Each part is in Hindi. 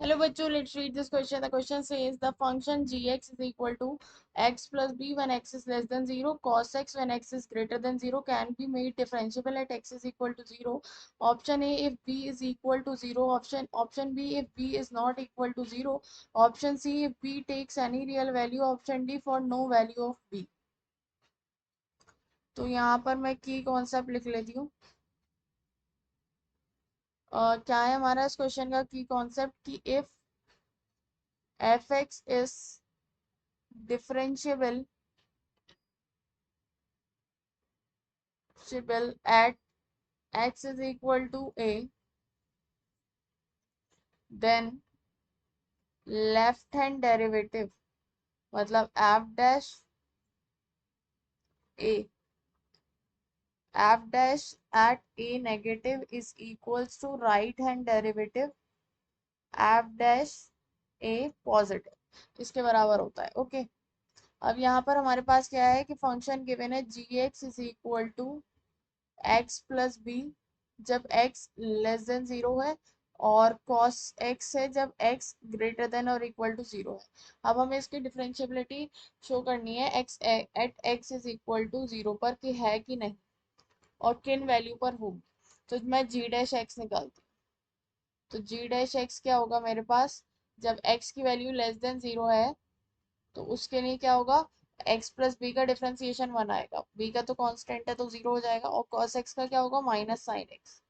Hello बच्चों, let's read this question. The question says the function gx is equal to x plus b when x is less than 0, cos x when x is greater than 0 can be made differentiable at x is equal to 0. Option A if b is equal to 0, option B if b is not equal to 0, option C if b takes any real value, option D for no value of b. तो यहाँ पर मैं की कॉन्सेप्ट लिख लेती हूँ। क्या है हमारा इस क्वेश्चन का की कॉन्सेप्ट कि if F x is differentiable at x is equal to a, then left hand derivative मतलब f dash at a negative is equals to right hand derivative f dash a positive इसके बराबर होता है। ओके, अब यहाँ पर हमारे पास क्या है कि फंक्शन गिवन है g x is equal to x plus b जब x लेस देन 0 है और cos x है जब x ग्रेटर देन और इक्वल टू 0 है। अब हमें इसकी डिफरेंशियबिलिटी शो करनी है x at x is equal to 0 पर कि है कि नहीं और किन वैल्यू पर होगी। तो मैं g डैश x निकालती हूँ। तो g डैश x क्या होगा मेरे पास, जब x की वैल्यू लेस देन 0 है तो उसके लिए क्या होगा, x प्लस बी का डिफरेंशिएशन 1 आएगा, b का तो कांस्टेंट है तो 0 हो जाएगा, और cos x का क्या होगा माइनस साइन x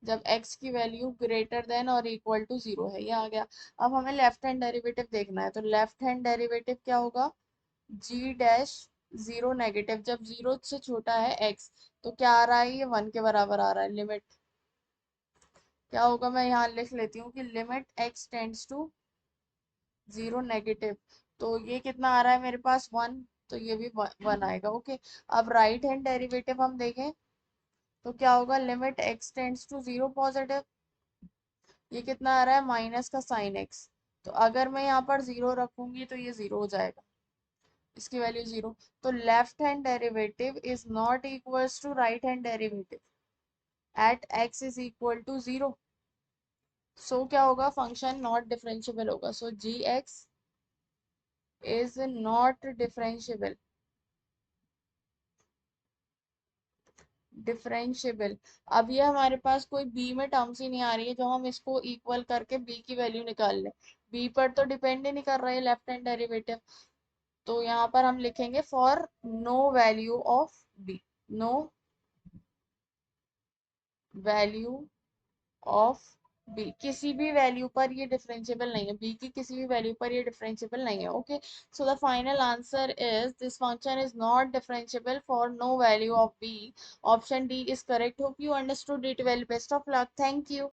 जब x की वैल्यू ग्रेटर देन और इक्वल टू 0 है। ये आ गया। अब हमें लेफ्ट हैंड डेरिवेटिव देखना है, तो लेफ्ट हैंड डेरिवेटिव क्या होगा, g डैश 0 नेगेटिव जब 0 से छोटा है x, तो क्या आ रहा है, ये 1 के बराबर आ रहा है। लिमिट क्या होगा, मैं यहाँ लिख लेती हूँ कि limit x tends to 0 negative, तो ये कितना आ रहा है मेरे पास 1, तो ये भी 1 आएगा। ओके, अब राइट हैंड डेरिवेटिव हम देखें तो क्या होगा, limit x tends to 0 positive, ये कितना आ रहा है माइनस का साइन एक्स, तो अगर मैं यहाँ पर 0 रखूंगी तो ये 0 हो जाएगा, इसकी वैल्यू 0। तो left hand derivative is not equals to right hand derivative at x is equal to 0। So क्या होगा, फंक्शन नॉट डिफरेंशिएबल होगा। So G x is not differentiable. अब ये हमारे पास कोई b में टर्म्स ही नहीं आ रही है जो हम इसको इक्वल करके b की वैल्यू निकाल लें। b पर तो डिपेंड ही नहीं कर रहा है लेफ्ट हैंड डेरिवेटिव, तो यहाँ पर हम लिखेंगे for no value of b, no value of b, किसी भी वैल्यू पर ये डिफरेंशिएबल नहीं है, b की किसी भी वैल्यू पर ये डिफरेंशिएबल नहीं है। Okay, so the final answer is this function is not differentiable for no value of b। Option D is correct. Hope you understood it well. Best of luck. Thank you.